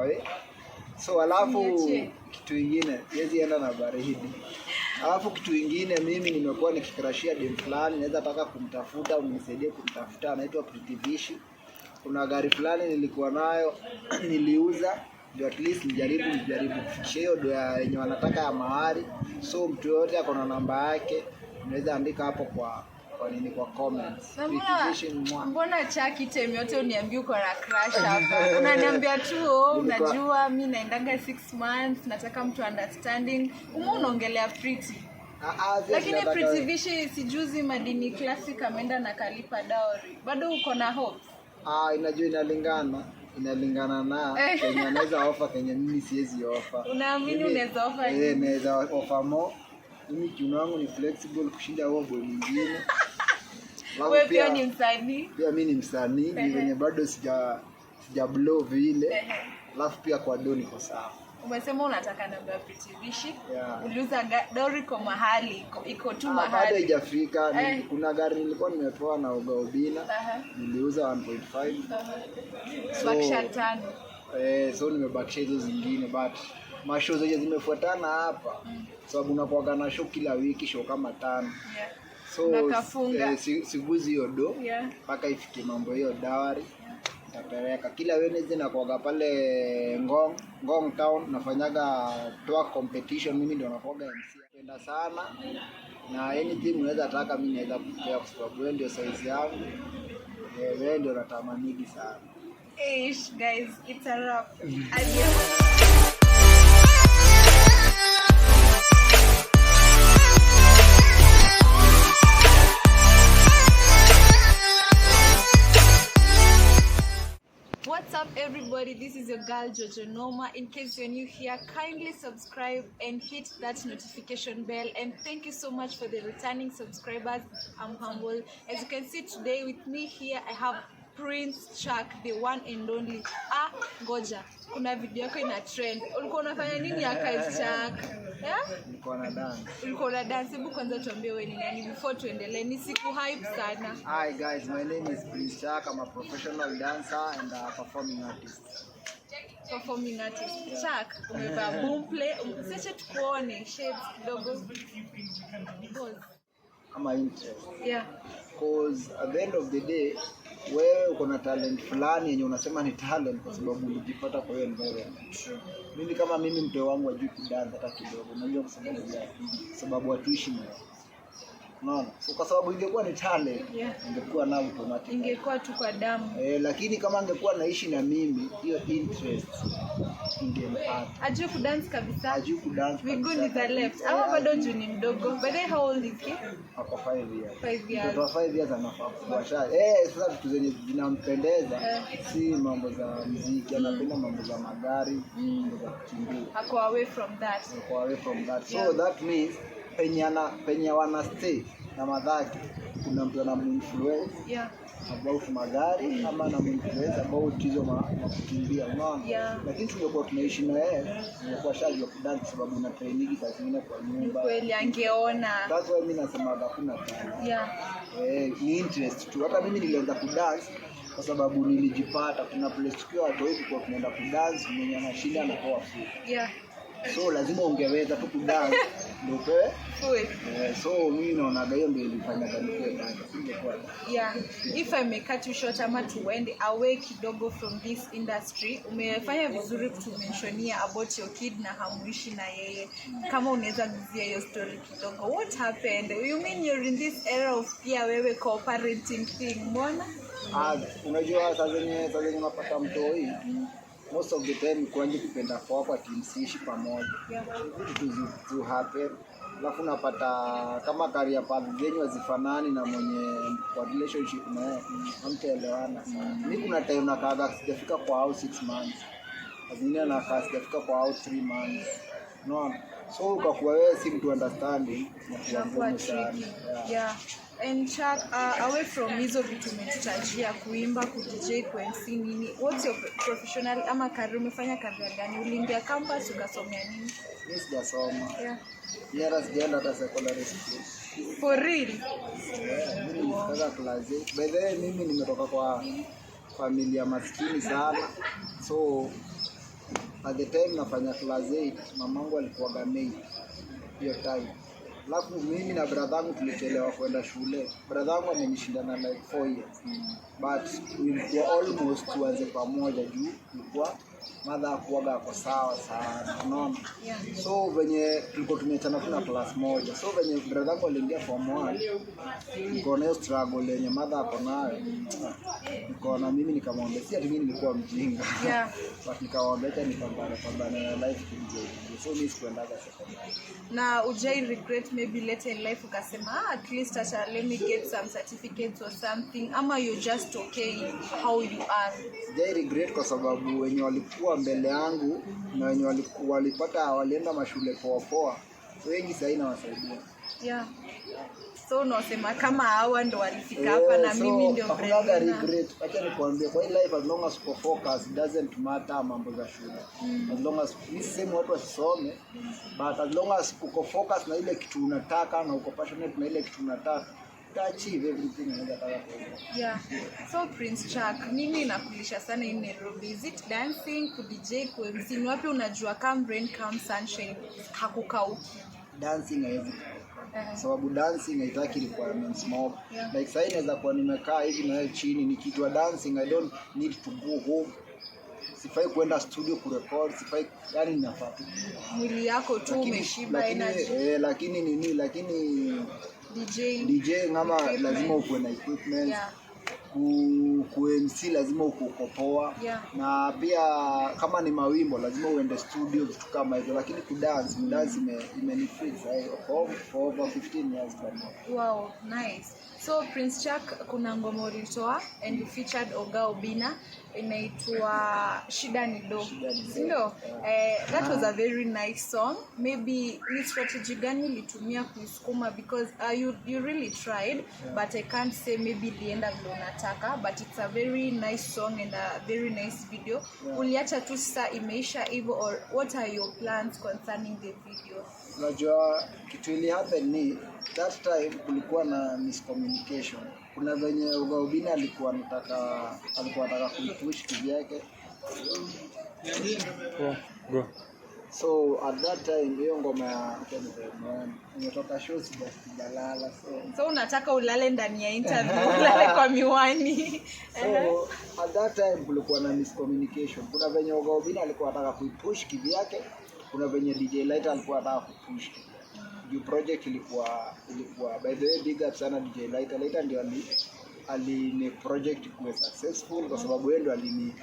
we. So alafu kitu kingine yezi enda na baridi. Alafu kitu kingine mimi nimekuwa nikikrashia dem fulani, naweza taka kumtafuta au unisaidie kumtafuta, anaitwa Pritty Vishy. Kuna gari fulani nilikuwa nayo niliuza, ndio at least nijaribu kufikisha hiyo ndio yenye wanataka ya mahari. So mtu yote ako na namba yake, unaweza andika hapo kwa comments. Mbona chaki time yote uniambia uko na crush hapa? Unaniambia tu unajua mimi naendaga 6 months, nataka mtu understanding. Unaongelea Pritty. Lakini Pritty Vishy sijuzi madini classic ameenda na kalipa dowry. Bado uko na hope? Inajua inalingana na Kenya anaweza offer Kenya mimi siwezi offer. Unaamini unaweza offer? Naweza offer more. Mimi kiuno wangu ni flexible kushinda huo boy mwingine. Wewe pia ni msanii? Pia mimi ni msanii, ni venye bado sija blow vile. Alafu pia kwa doni kwa sawa. Umesema unataka namba ya Pritty Vishy. Uliuza dowry kwa mahali, iko tu mahali. Bado haijafika. Kuna gari nilikuwa nimepewa na Obina. Niliuza 1.5. Bakisha 5. So nimebakisha hizo zingine but mashow zote zimefuatana hapa. Sababu unakuwa na show kila wiki, show kama 5. So siguzi hiyo do mpaka ifike mambo hiyo dowry. Tapeleka kila Wednesday na kuaga pale Ngong town, nafanyaga toa competition. Mimi ndio nakuaga MC. Napenda sana na anything unaweza taka mimi naweza kupea kwa sababu wewe ndio size yangu. Wewe ndio natamanigi sana. Guys, it's a wrap. What's up everybody, this is your girl Jojo Noma. In case you're new here, kindly subscribe and hit that notification bell, and thank you so much for the returning subscribers. I'm humble. As you can see today with me here I have Prince Chuck, the one and only. Ngoja, kuna video yako ina trend. Ulikuwa unafanya nini ya Kaiz Chuck? Nilikuwa na dance. Ulikuwa na dance. Hebu kwanza tuambie wewe ni nani before tuendelee. Ni siku hype sana. Hi guys, my name is Prince Chuck. I'm a professional dancer and a performing artist. Performing artist. Chuck, umevaa boom play. Sasa tukuone shades kidogo. Kama interest. Yeah. Because at the end of the day, wewe uko na talent fulani yenye unasema ni talent kwa sababu ulijipata kwa hiyo environment. Mimi kama mimi mtoto wangu hajui kudance hata kidogo. Unajua kwa sababu watuishi nayo. Unaona? So kwa sababu ingekuwa ni talent, ingekuwa na automatic. Ingekuwa tu kwa damu. Lakini kama angekuwa naishi na mimi, hiyo interest ingempata. Ajui kudance kabisa. Ajui kudance. Miguu za left. Ama bado juu ni mdogo. But how old is he? Ako 5 years. 5 years. Mtoto 5 years anafaa kuwasha. Sasa vitu zenye zinampendeza si mambo za muziki, anapenda mambo za magari, mambo za kukimbia. Ako away from that. So that means penye wana stay na madhaki, kuna mtu anamuinfluence about magari ama anamuinfluence about hizo kukimbia, unaona? Lakini tungekuwa tunaishi na yeye, tungekuwa shajua kudance sababu na training kazi nyingine kwa nyumba. Kweli angeona. That's why mimi nasema hakuna tena. Ni interest tu. Hata mimi nilianza kudance kwa sababu nilijipata kuna place tukiwa watu wetu kwa tunaenda kudance, mwenye anashinda anapewa food. So lazima ungeweza tu kudance ndio upewe food. So mimi naona hiyo ndio ilifanya kanipenda dance. Singekuwa. If I may cut you short ama tuende away kidogo from this industry, umefanya vizuri kutumentionia about your kid na hamuishi na yeye. Kama unaweza guzia hiyo story kidogo. What happened? You mean you're in this era of pia wewe co-parenting thing, mbona? Unajua saa zenye unapata mtoi, most of the time kuanza kupenda kwa kimsishi pamoja. Vitu tu happen. Alafu unapata kama career path zenyu hazifanani na mwenye kwa relationship na yeye, hamtaelewana. Mimi kuna time nakaa sijafika kwa house 6 months. Azingine nakaa sijafika kwa house 3 months. Unaona? So ukakuwa wewe si mtu understanding na kuwa sana. And Chuck, away from hizo vitu umetutajia kuimba, ku-DJ, ku-MC nini, what's your professional ama career? Umefanya career gani? Uliingia campus ukasomea nini? Mimi sijasoma. Yara sijaenda hata secondary school. For real? Mimi nilifika class 8. By the way, mimi nimetoka kwa familia maskini sana. So at the time nafanya class 8, mamangu alikuwa gamei hiyo time. Alafu mimi na brother tulichelewa kwenda shule. Brother amenishindana like 4 years. But ilikuwa almost tuanze pamoja juu ilikuwa mother kuaga kwa sawa sana, unaona. So venye tulikuwa tumeachana kuna class moja. So venye brother aliingia form 1, niko na struggle yenye mother hapo nayo. Niko na mimi nikamwambia si ati mimi nilikuwa mjinga. But nikamwambia nipambane na life kidogo. So mimi sikuendaga secondary. Na ujai regret maybe later in life ukasema at least let me get some certificates or something, ama you're just okay how you are? Sijai regret kwa sababu wenye walikuwa mbele yangu na wenye walipata walienda mashule poa wengi sasa inawasaidia. So unasema kama hawa ndo walifika hapa na mimi ndio hakuna regret. Acha nikwambie kwa life as long as uko focus doesn't matter mambo za shule. As long as niseme watu wasome, but as long as uko focus na ile kitu unataka na uko passionate na ile kitu unataka, achieve everything unataka kufanya. So Prince Chuck, nini inakulisha sana in Nairobi? Is it dancing, ku DJ, ku MC? Wapi unajua come rain come sunshine hakukauki? Dancing haiwezi. Sababu dancing haitaki requirements mob. Like sasa inaweza kuwa nimekaa hivi na chini nikitwa dancing, I don't need to go home. Sifai kwenda studio kurecord, sifai, yani ninafaa tu mwili yako tu umeshiba energy. Lakini DJ ngama lazima uwe na equipment. Ku MC lazima ukopoa. Na pia kama ni mawimbo lazima uende studio vitu kama hivyo, lakini kudance imenifreeze for over 15 years bado. Wow, nice. So Prince Chuck, kuna ngoma ulitoa and you featured Oga Obina inaitwa Shida Ni Do. Ndio? That was a very nice song. Maybe ni strategy gani ulitumia kuisukuma, because you really tried, but I can't say maybe lienda vile unataka, but it's a very nice song and a very nice video. Uliacha tu sasa imeisha hivyo, or what are your plans concerning the video? Unajua kitu ili happen ni that time kulikuwa na miscommunication. Kuna venye Oga Obina alikuwa anataka kuipush kivyake. Go. So at that time hiyo ngoma ya imetoka show sijalala. So unataka ulale ndani ya interview, ulale kwa miwani. So at that time kulikuwa na miscommunication. Kuna venye Oga Obina alikuwa anataka kuipush kivyake, kuna venye DJ Lighter alikuwa anataka kupush. Your project ilikuwa by the way big up sana DJ Lighter ndio ali project kuwe successful kwa sababu yeye ndo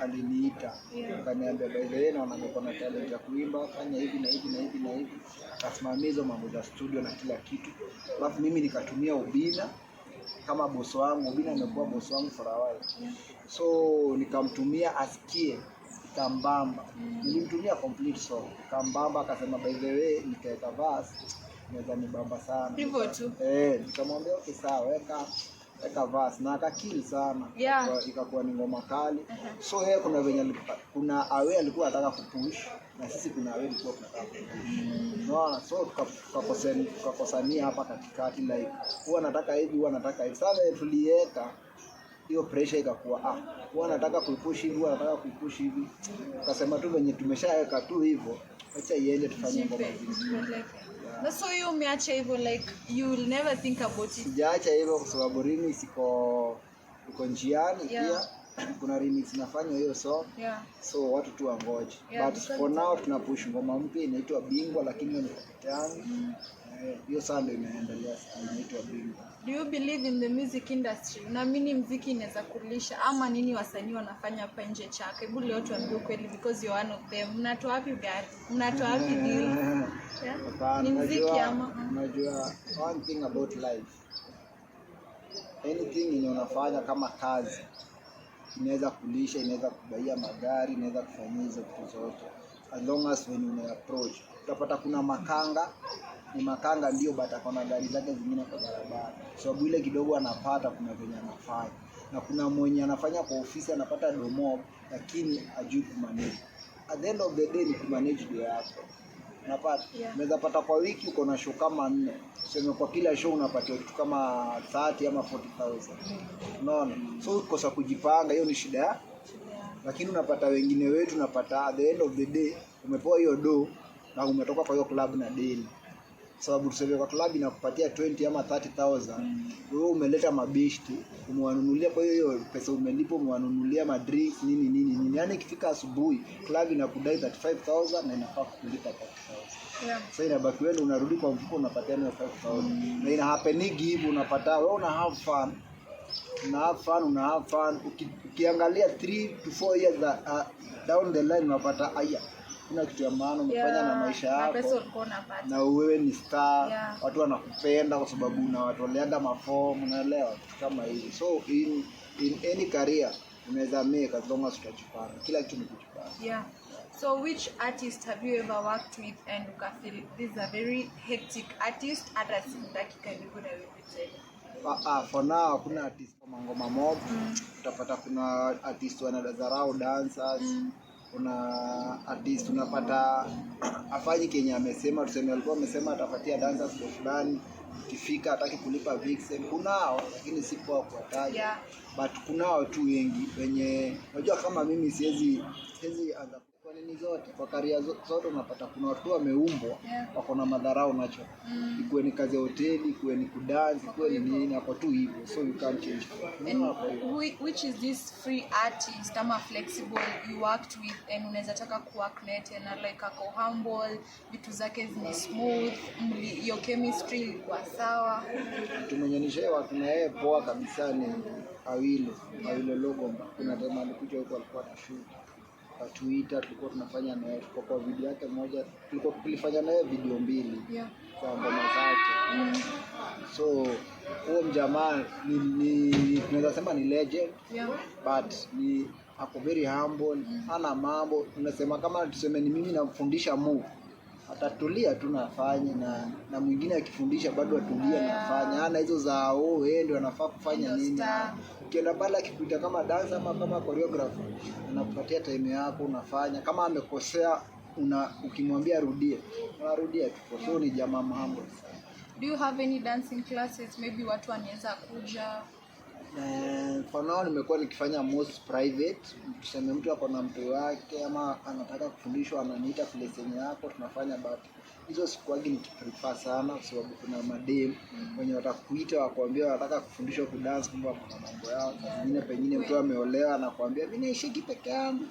aliniita. Akaniambia by the way naona niko na talent ya kuimba, fanya hivi na hivi na hivi na hivi. Akasimamia mambo za studio na kila kitu. Alafu mimi nikatumia Obina kama boss wangu. Obina amekuwa boss wangu for a while. So nikamtumia asikie Kambamba. Nilimtumia complete song. Kambamba akasema by the way nikaeka verse naweza nibamba sana. Hivyo tu. Nikamwambia okay sawa, weka verse na akakill sana. Ikakuwa ni ngoma kali. So yeye kuna awe alikuwa anataka kupush na sisi kuna awe alikuwa tunataka kupush. Unaona, so tukakosania hapa katikati, like huwa anataka hivi, huwa anataka hivi. Sasa tuliweka hiyo pressure ikakuwa huwa anataka kupush hivi, huwa anataka kupush hivi. Tukasema tu venye tumeshaweka tu hivyo, acha iende tufanye ngoma hivi. Na so you umeacha hivyo, like you will never think about it? Sijaacha hivyo kwa sababu remix iko njiani. Pia kuna remix nafanya hiyo song. So watu tu wangoje. But for now tunapush ngoma mpya inaitwa Bingwa, lakini ni peke yangu. Hiyo song ndio inaendelea inaitwa Bingwa. Do you believe in the music industry? Unaamini muziki inaweza kulisha ama nini wasanii wanafanya hapa nje Chuck? Hebu leo tuambie kweli, because you are one of them. Mnatoa wapi gari? Mnatoa wapi deal? Ni muziki ama? Unajua one thing about life. Anything yenye unafanya kama kazi inaweza kulisha, inaweza kubaia magari, inaweza kufanyia hizo vitu zote. As long as when you approach. Utapata kuna makanga, ni makanga ndio batakona gari zake zingine kwa barabara. Sababu ile kidogo anapata kuna venye anafanya. Na kuna mwenye anafanya kwa ofisi anapata domo lakini hajui kumanage. At the end of the day ni kumanage ndio yako. Unapata unaweza pata kwa wiki uko na show kama 4. Sema kwa kila show unapata kitu kama 30 ama 40,000. Unaona? So ukosa kujipanga, hiyo ni shida Lakini unapata wengine wetu unapata at the end of the day umepewa hiyo do na umetoka kwa hiyo club na daily. Sababu tuseme kwa club inakupatia 20 ama 30,000. Wewe umeleta mabishti, umewanunulia kwa hiyo pesa umelipa umewanunulia madrinks nini. Yaani ikifika asubuhi club inakudai 35,000 na inafaa kukulipa 30,000. Yeah. Sasa inabaki wewe unarudi kwa mfuko unapatia 5,000. Na ina happening hivi unapata wewe una have fun. Una have fun. Ukiangalia 3 to 4 years down the line unapata aya. Kuna kitu ya maana umefanya na maisha yako. Na wewe ni star. Watu wanakupenda kwa sababu unawatoleaga mafomu, unaelewa kama hivi. So in any career unaweza make as long as utajipanga. Kila kitu ni kujipanga. Yeah. So which artist have you ever worked with and you feel this is a very hectic artist hata dakika niko na wewe? For now kuna artist kama ngoma mob. Utapata kuna artist wanadharau dancers. Kuna artist unapata afanyi Kenya amesema tuseme alikuwa amesema atapatia dancers kwa fulani ikifika hataki kulipa vixen. Kunao lakini si kwa kuwataja. But kunao tu wengi wenye unajua kama mimi siwezi anza kwa nini zote kwa career zote unapata kuna watu wameumbwa wako na madharau nacho. Ikuwe ni kazi ya hoteli, ikuwe ni kudance, ikuwe ni nini hapo tu hivyo. So you can't change. Which is this free artist ama flexible you worked with and unaweza taka kuwork net and like ako humble, vitu zake ni smooth, your chemistry ilikuwa sawa? Tumenyanisha watu na yeye poa kabisa ni Awilo logo. Kuna time alikuja huko alikuwa na shoot. Twitter tulikuwa tunafanya naye kwa video yake moja tulifanya naye video 2 za ngoma zake. So huyo mjamaa ni tunaweza sema ni legend but ni ako very humble, hana mambo. Tunasema kama tuseme ni mimi namfundisha move atatulia tu nafanya na mwingine akifundisha bado atulia nafanya. Hana hizo za yeye ndio anafaa kufanya nini. Ukienda pale akikuita kama dancer ama kama choreographer anakupatia time yako unafanya. Kama amekosea ukimwambia rudia tu. So ni jamaa humble sana. Do you have any dancing classes maybe watu wanaweza kuja? For now nimekuwa nikifanya most private. Tuseme mtu ako na mtu wake ama anataka kufundishwa ananiita place yako tunafanya but hizo sikuagi nikiprefer sana kwa sababu kuna madem wenye watakuita wakwambia wanataka kufundishwa kudance kumbe kuna mambo yao. Nyingine pengine mtu ameolewa anakuambia mimi naishiki peke yangu.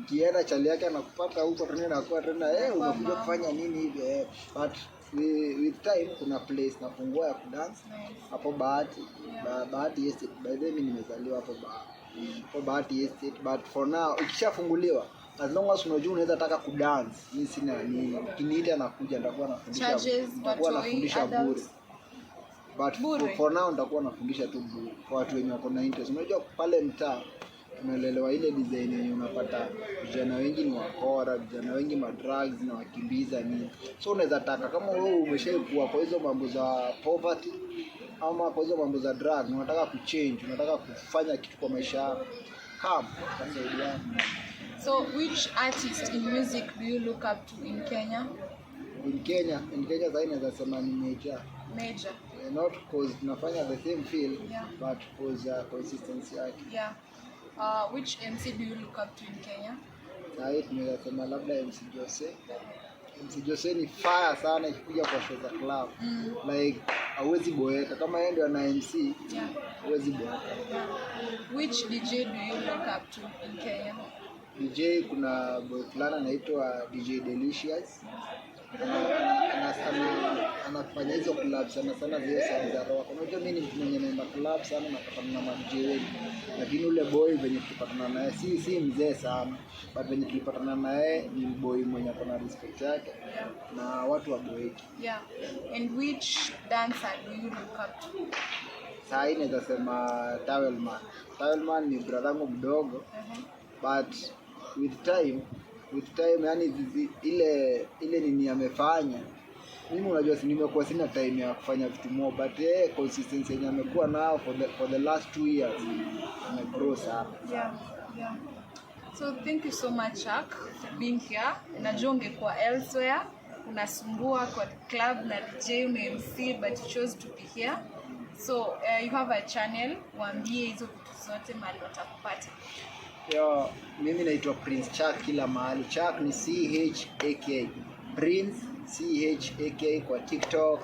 Kienda chali yake anakupata huko tena na kwa tena unakuja kufanya nini hivi but with time kuna place nafungua ya kudance hapo Bahati Estate. By the way mimi nimezaliwa hapo Bahati Estate but for now ukishafunguliwa as long as unajua unaweza taka kudance mimi sina nini kiniita nakuja nitakuwa nafundisha bure. But for now nitakuwa nafundisha tu bure kwa watu wenye wako na interest. Unajua pale mtaa tumelelewa ile design yenye unapata vijana wengi ni wakora, vijana wengi madrugs na wakimbiza nini. So unaweza taka kama wewe umeshaikuwa kwa hizo mambo za poverty ama kwa hizo mambo za drug unataka kuchange, unataka kufanya kitu kwa maisha yako. Come kusaidia. So which artist in music do you look up to in Kenya? In Kenya sasa inaweza sema ni Major. Not because tunafanya the same field but because consistency yake. Which MC do you look up to in Kenya? Sasa tunaweza sema labda MC Jose ni fire sana ikikuja kwa show za club. Like hawezi boeka kama yeye ndio ana MC. Hawezi boeka. Which DJ do you look up to in Kenya? DJ kuna boy fulani anaitwa DJ Delicious. Anafanya hizo club sana zile za rock. Unajua mimi ni mtu mwenye naenda club sana napatana na DJ wengi. Lakini ule boy venye tulipatana naye si mzee sana. But venye tulipatana naye ni boy mwenye akona respect yake na watu wa boeki. And which dancer do you look up to? Sasa inaweza sema Towelman ni brother wangu mdogo. But with time yani ile nini amefanya mimi unajua nimekuwa sina time ya kufanya vitu more but consistency yenye amekuwa nao for the last 2 years amegrow sana. So thank you so much Chuck for being here. Najua ungekuwa elsewhere unasumbua kwa club na DJ na MC but you chose to be here. So you have a channel, waambie hizo vitu zote mahali watakupata. Yo, mimi naitwa Prince Chak kila mahali. Chak ni CHAK. Prince CHAK kwa TikTok,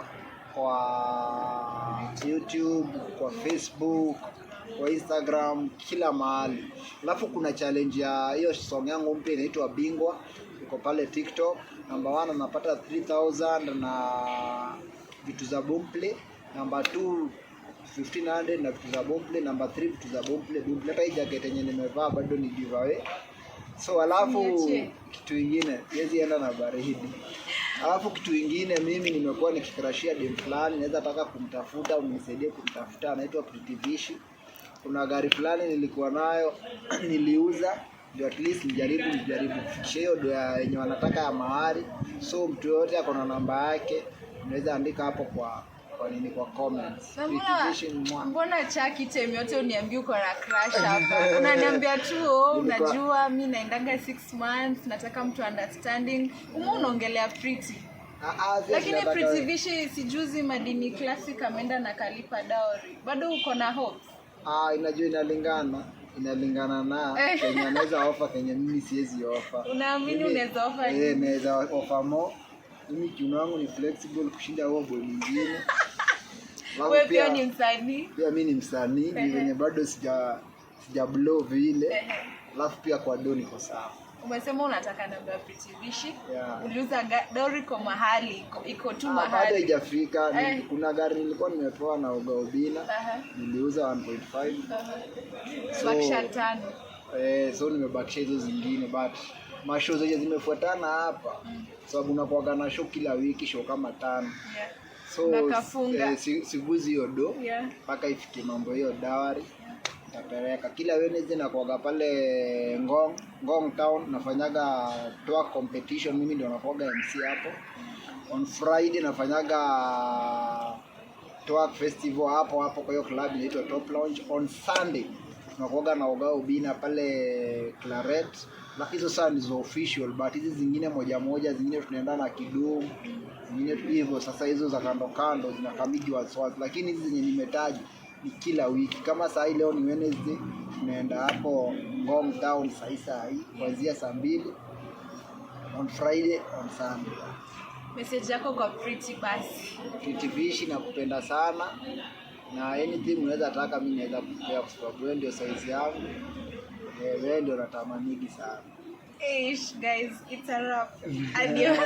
kwa YouTube, kwa Facebook, kwa Instagram, kila mahali. Alafu kuna challenge ya hiyo song yangu mpya inaitwa Bingwa, iko pale TikTok. Number 1 napata 3000 na vitu za Boomplay. Number 2 1500 na vitu za Boomplay. Number 3 vitu za Boomplay. Hata hii jacket yenye nimevaa bado ni giveaway. So alafu kitu kingine yezi enda na baridi. Alafu kitu kingine mimi nimekuwa nikikrashia dem fulani, naweza taka kumtafuta, unisaidie kumtafuta, anaitwa Pritty Vishy. Kuna gari fulani nilikuwa nayo niliuza, ndio at least nijaribu kufikisha hiyo ndio yenye wanataka ya mahari. So mtu yote ako na namba yake, unaweza andika hapo kwa comments. Mbona Chaki time yote uniambia uko na crush hapa? Unaniambia tu unajua mimi naendaga 6 months, nataka mtu understanding. Unaongelea Pritty. Lakini Pritty Vishy sijuzi madini classic ameenda na kalipa dowry. Bado uko na hope? Inajua inalingana na Kenya anaweza offer, Kenya mimi siwezi offer. Unaamini unaweza offer nini? Naweza offer more. Mimi kiuno wangu ni flexible kushinda huo boy mwingine. Wewe pia ni msanii? Pia mimi ni msanii, ni venye bado sija blow vile. Alafu pia kwa doni niko sawa. Umesema unataka namba ya Pritty Vishy. Uliuza dowry kwa mahali, iko tu mahali. Bado haijafika. Kuna gari nilikuwa nimepewa na Ugaubina. Niliuza 1.5. Bakisha 5. So nimebakisha hizo zingine, but mashow zote zimefuatana hapa. Sababu unakuwa na show kila wiki, show kama 5. So siguzi hiyo do mpaka ifike mambo hiyo dowry. Tapeleka kila Wednesday na kuaga pale Ngong Town, nafanyaga tour competition, mimi ndio nakuaga MC hapo. On Friday nafanyaga tour festival hapo kwa hiyo club inaitwa Top Lounge. On Sunday nakuaga na Ugaubina pale Claret. Na hizo saa ni official, but hizi zingine moja zingine tunaenda na kidogo, zingine hivyo. Sasa hizo za kando zinakamiji waswati, lakini hizi zenye nimetaji ni kila wiki. Kama saa hii leo ni Wednesday, tunaenda hapo Ngong Town saa hii kuanzia saa 2, on Friday, on Sunday. Message yako kwa Pritty basi? Pritty Vishy, nakupenda sana, na anything unaweza taka mimi naweza kupea, kwa sababu wewe ndio size yangu. Wewe ndio natamanigi sana. Guys, it's a wrap. Adios.